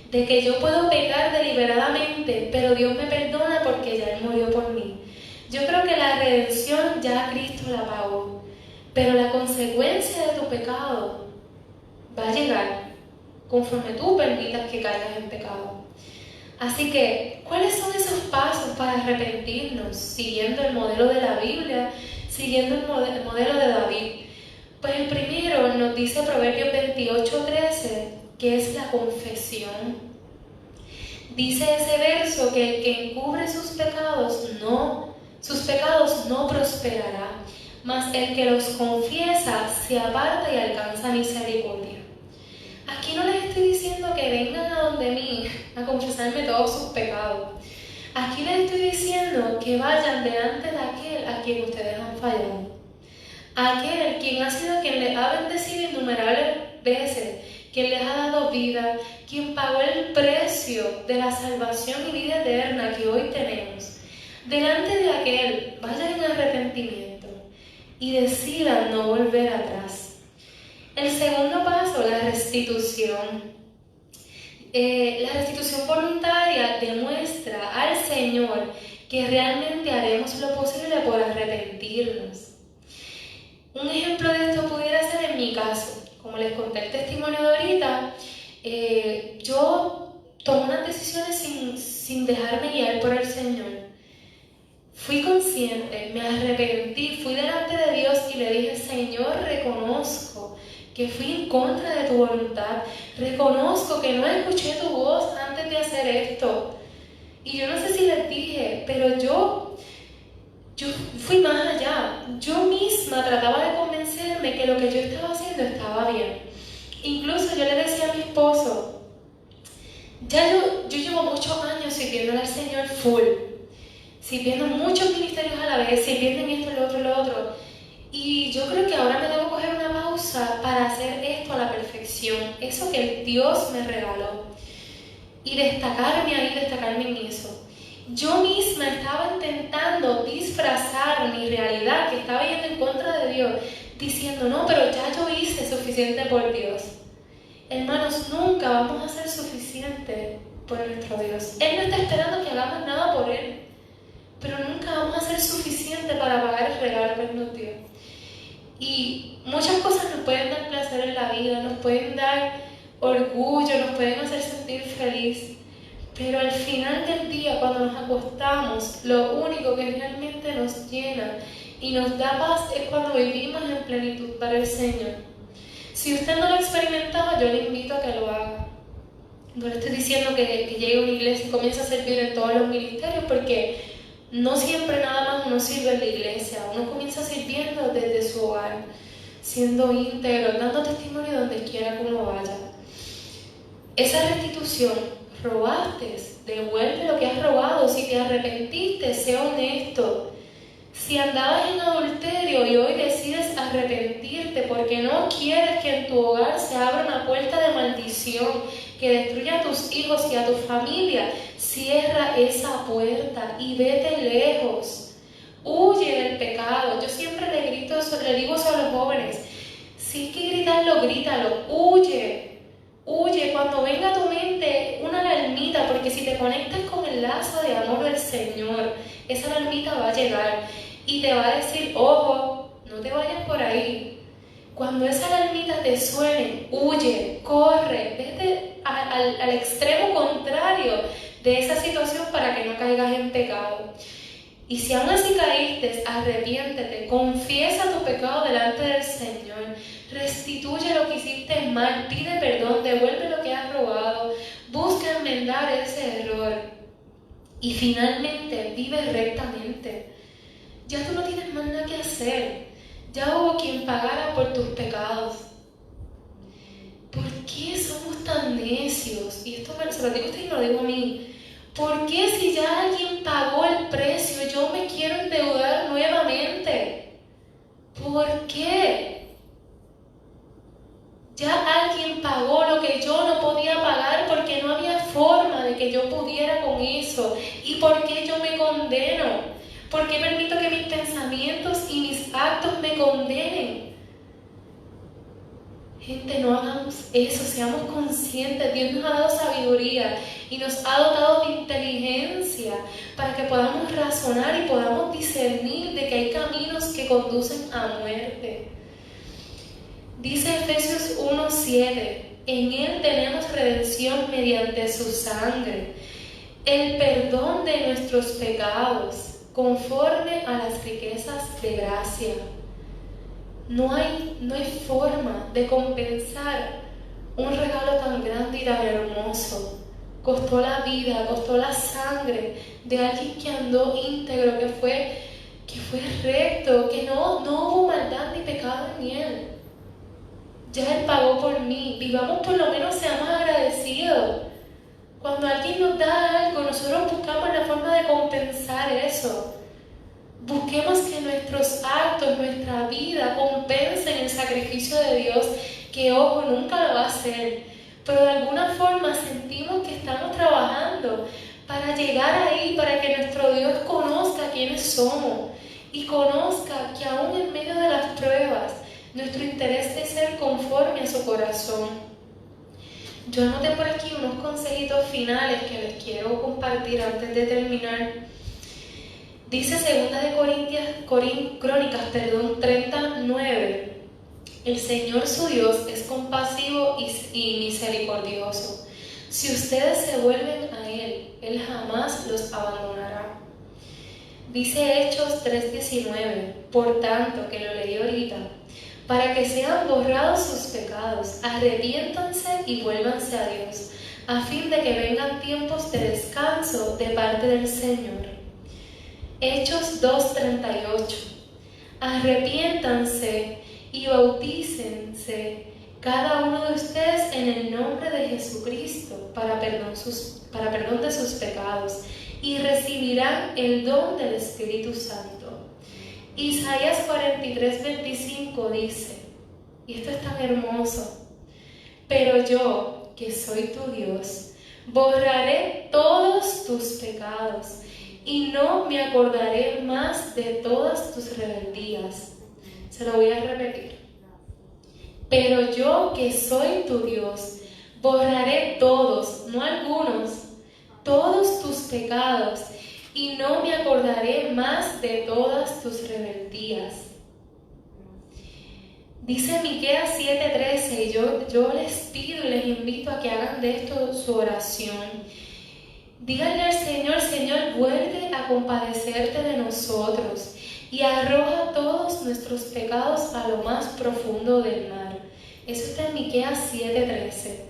A: de que yo puedo pecar deliberadamente, pero Dios me perdona porque ya Él murió por mí. Yo creo que la redención ya Cristo la pagó, pero la consecuencia de tu pecado va a llegar conforme tú permitas que caigas en pecado. Así que, ¿cuáles son esos pasos para arrepentirnos? Siguiendo el modelo de la Biblia, siguiendo el modelo de David. Pues el primero nos dice Proverbios 28:13, que es la confesión. Dice ese verso que el que encubre sus pecados no prosperará, mas el que los confiesa se aparta y alcanza misericordia. Aquí no les estoy diciendo que vengan a donde mí a confesarme todos sus pecados. Aquí les estoy diciendo que vayan delante de aquel a quien ustedes han fallado. Aquel quien ha sido quien les ha bendecido innumerables veces, quien les ha dado vida, quien pagó el precio de la salvación y vida eterna que hoy tenemos. Delante de aquel, vayan en arrepentimiento y decidan no volver atrás. El segundo paso, la restitución. La restitución voluntaria demuestra al Señor que realmente haremos lo posible por arrepentirnos. Un ejemplo de esto pudiera ser en mi caso. Como les conté el testimonio de ahorita, yo tomé unas decisiones sin dejarme guiar por el Señor. Fui consciente, me arrepentí, fui delante de Dios y le dije: Señor, reconozco que fui en contra de tu voluntad, reconozco que no escuché tu voz antes de hacer esto. Y yo no sé si les dije, pero yo fui más allá. Yo misma trataba de convencerme que lo que yo estaba haciendo estaba bien. Incluso yo le decía a mi esposo: ya yo llevo muchos años sirviéndole al Señor full, sirviendo muchos ministerios a la vez, sirviendo en esto, lo otro. Y yo creo que ahora me debo coger una pausa para hacer esto a la perfección, eso que Dios me regaló. Y destacarme ahí, destacarme en eso. Yo misma estaba intentando disfrazar mi realidad, que estaba yendo en contra de Dios, diciendo: no, pero ya yo hice suficiente por Dios. Hermanos, nunca vamos a ser suficientes por nuestro Dios. Él no está esperando que hagamos nada por Él, pero nunca vamos a ser suficientes para pagar el regalo que Él nos dio. Y muchas cosas nos pueden dar placer en la vida, nos pueden dar orgullo, nos pueden hacer sentir feliz, Pero al final del día, cuando nos acostamos, lo único que realmente nos llena y nos da paz es cuando vivimos en plenitud para el Señor. Si usted no lo ha experimentado, yo le invito a que lo haga. No le estoy diciendo que llegue a una iglesia y comience a servir en todos los ministerios, porque no siempre nada más uno sirve en la iglesia. Uno comienza sirviendo desde su hogar, siendo íntegro, dando testimonio donde quiera que uno vaya. Esa restitución, robaste, devuelve lo que has robado. Si te arrepentiste, sé honesto. Si andabas en adulterio y hoy decides arrepentirte porque no quieres que en tu hogar se abra una puerta de maldición que destruya a tus hijos y a tu familia, cierra esa puerta y vete lejos. Huye del pecado. Yo siempre le digo eso a los jóvenes. Si hay que gritarlo, grítalo. Huye. Huye cuando venga a tu mente una alarmita, porque si te conectas con el lazo de amor del Señor, esa alarmita va a llegar y te va a decir, ojo, no te vayas por ahí. Cuando esa alarmita te suene, huye, corre, vete al extremo contrario de esa situación para que no caigas en pecado. Y si aún así caíste, arrepiéntete, confiesa tu pecado delante del Señor, restituye lo que hiciste mal, pide perdón, devuelve lo que has robado, busca enmendar ese error y finalmente vive rectamente. Ya tú no tienes más nada que hacer, ya hubo quien pagara por tus pecados. ¿Por qué somos tan necios? Y esto se lo digo a usted y me lo digo a mí. ¿Por qué si ya alguien pagó el precio, yo me quiero endeudar nuevamente? ¿Por qué? Ya alguien pagó lo que yo no podía pagar porque no había forma de que yo pudiera con eso. ¿Y por qué yo me condeno? ¿Por qué permito que mis pensamientos y mis actos me condenen? Gente, no hagamos eso, seamos conscientes. Dios nos ha dado sabiduría y nos ha dotado de inteligencia para que podamos razonar y podamos discernir de que hay caminos que conducen a muerte. Dice Efesios 1:7, en Él tenemos redención mediante su sangre, el perdón de nuestros pecados, conforme a las riquezas de gracia. No hay forma de compensar un regalo tan grande y tan hermoso. Costó la vida, costó la sangre de alguien que andó íntegro, que fue recto, que no hubo maldad ni pecado en él. Ya Él pagó por mí. Vivamos, por lo menos seamos agradecidos. Cuando alguien nos da algo, nosotros buscamos la forma de compensar eso. Busquemos que nuestros actos, nuestra vida compensen el sacrificio de Dios, que ojo, nunca lo va a hacer, pero de alguna forma sentimos que estamos trabajando para llegar ahí, para que nuestro Dios conozca quiénes somos y conozca que aún en medio de las pruebas, nuestro interés es ser conforme a su corazón. Yo anoté por aquí unos consejitos finales que les quiero compartir antes de terminar. Dice 2 Crónicas 39, el Señor su Dios es compasivo y misericordioso. Si ustedes se vuelven a Él, Él jamás los abandonará. Dice Hechos 3:19, por tanto, que lo leí ahorita, para que sean borrados sus pecados, arrepiéntanse y vuélvanse a Dios, a fin de que vengan tiempos de descanso de parte del Señor. Hechos 2:38, arrepiéntanse y bautícense cada uno de ustedes en el nombre de Jesucristo para perdón de sus pecados y recibirán el don del Espíritu Santo. Isaías 43:25 dice, y esto es tan hermoso, pero yo, que soy tu Dios, borraré todos tus pecados y no me acordaré más de todas tus rebeldías. Se lo voy a repetir. Pero yo, que soy tu Dios, borraré todos, no algunos, todos tus pecados y no me acordaré más de todas tus rebeldías. Dice Miqueas 7:13, yo les pido y les invito a que hagan de esto su oración. Díganle al Señor: Señor, vuelve a compadecerte de nosotros y arroja todos nuestros pecados a lo más profundo del mar. Eso está en Miqueas 7:13.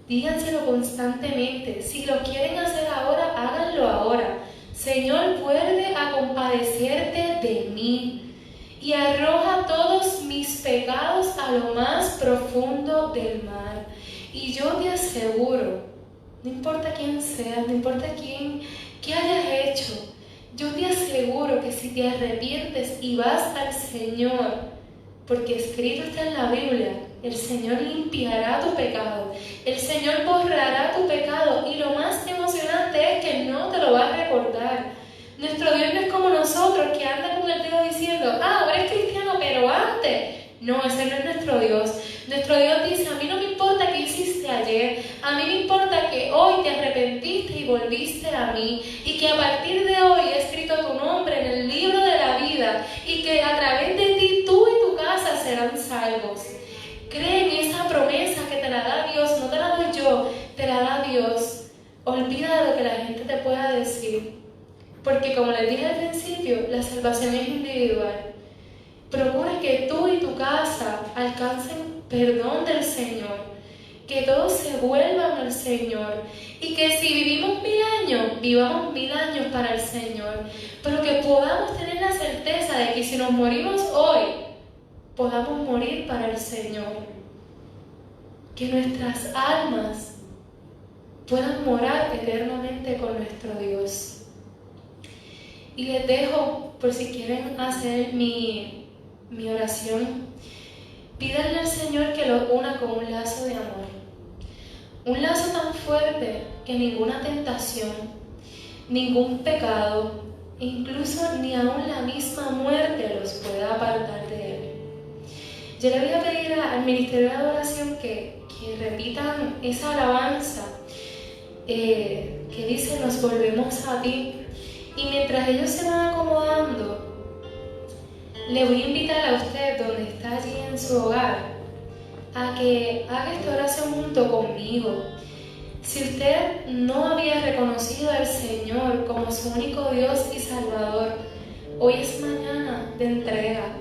A: Díganselo constantemente. Si lo quieren hacer ahora, háganlo ahora. Señor, vuelve a compadecerte de mí y arroja todos mis pecados a lo más profundo del mar. Y yo te aseguro, no importa quién seas, no importa qué hayas hecho, yo te aseguro que si te arrepientes y vas al Señor, porque escrito está en la Biblia, el Señor limpiará tu pecado, el Señor borrará tu pecado, y lo más emocionante es que no te lo va a recordar. Nuestro Dios no es como nosotros, que anda con el dedo diciendo: ahora eres cristiano, pero antes. No, ese no es nuestro Dios. Nuestro Dios dice: a mí no me importa qué hiciste ayer, a mí me importa que hoy te arrepentiste y volviste a mí, y que a partir de hoy he escrito tu nombre en el libro de la vida, y que a través de ti tú y tu casa serán salvos. Cree en esa promesa que te la da Dios, no te la doy yo, te la da Dios. Olvida de lo que la gente te pueda decir, porque como les dije al principio, la salvación es individual. Procura que tú y tu casa alcancen perdón del Señor, que todos se vuelvan al Señor, y que si vivimos 1000 años, vivamos 1000 años para el Señor, pero que podamos tener la certeza de que si nos morimos hoy, podamos morir para el Señor, que nuestras almas puedan morar eternamente con nuestro Dios. Y les dejo, por si quieren hacer mi oración, pídanle al Señor que lo una con un lazo de amor, un lazo tan fuerte que ninguna tentación, ningún pecado, incluso ni aún la misma muerte los pueda apartar de Él. Yo le voy a pedir al Ministerio de Adoración que repitan esa alabanza que dice: nos volvemos a ti. Y mientras ellos se van acomodando, le voy a invitar a usted, donde está allí en su hogar, a que haga esta oración junto conmigo. Si usted no había reconocido al Señor como su único Dios y Salvador, hoy es mañana de entrega.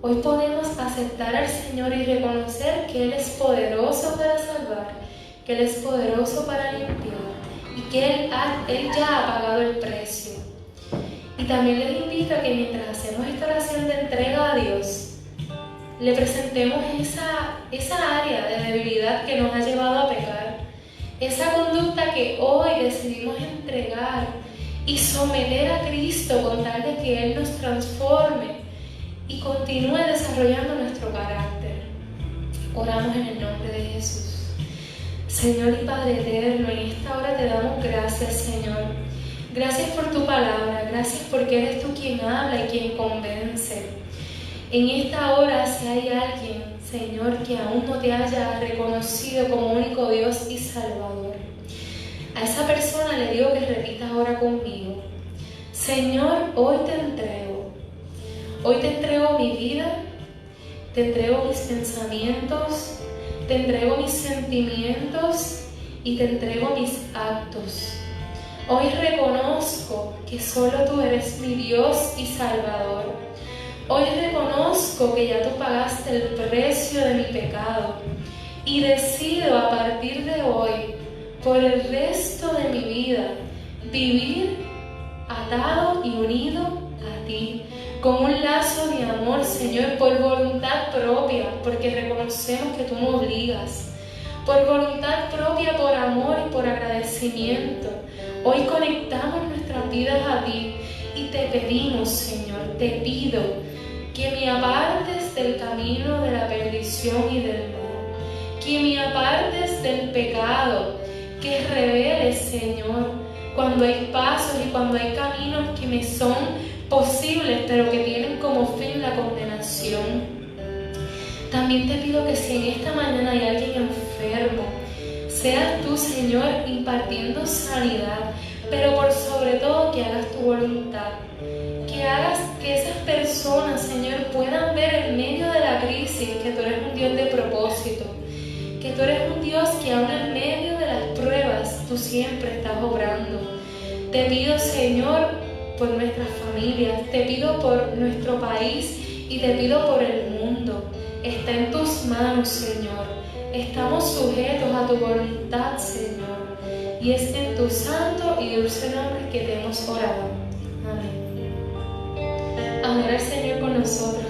A: Hoy podemos aceptar al Señor y reconocer que Él es poderoso para salvar, que Él es poderoso para limpiar y que Él ya ha pagado el precio. Y también les invito a que mientras hacemos esta oración de entrega a Dios, le presentemos esa área de debilidad que nos ha llevado a pecar, esa conducta que hoy decidimos entregar y someter a Cristo con tal de que Él nos transforme y continúe desarrollando nuestro carácter. Oramos en el nombre de Jesús. Señor y Padre eterno, en esta hora te damos gracias, Señor. Gracias por tu palabra, gracias porque eres tú quien habla y quien convence. En esta hora, si hay alguien, Señor, que aún no te haya reconocido como único Dios y Salvador, a esa persona le digo que repita ahora conmigo: Señor, hoy te entrego mi vida, te entrego mis pensamientos, te entrego mis sentimientos y te entrego mis actos. Hoy reconozco que solo tú eres mi Dios y Salvador. Hoy reconozco que ya tú pagaste el precio de mi pecado y decido a partir de hoy, por el resto de mi vida, vivir atado y unido a ti, con un lazo de amor, Señor, por voluntad propia, porque reconocemos que tú me obligas, por voluntad propia, por amor y por agradecimiento. Hoy conectamos nuestras vidas a ti y te pedimos, Señor, te pido que me apartes del camino de la perdición y del mal, que me apartes del pecado, que reveles, Señor, cuando hay pasos y cuando hay caminos que me son posibles, pero que tienen como fin la condenación. También te pido que si en esta mañana hay alguien enfermo, seas tú, Señor, impartiendo sanidad, pero por sobre todo que hagas tu voluntad, que hagas que esas personas, Señor, puedan ver en medio de la crisis que tú eres un Dios de propósito, que tú eres un Dios que aún en medio de las pruebas tú siempre estás obrando. Te pido, Señor, por nuestras familias, te pido por nuestro país y te pido por el mundo. Está en tus manos, Señor. Estamos sujetos a tu voluntad, Señor. Y es en tu santo y dulce nombre que te hemos orado. Amén. Amén al Señor con nosotros.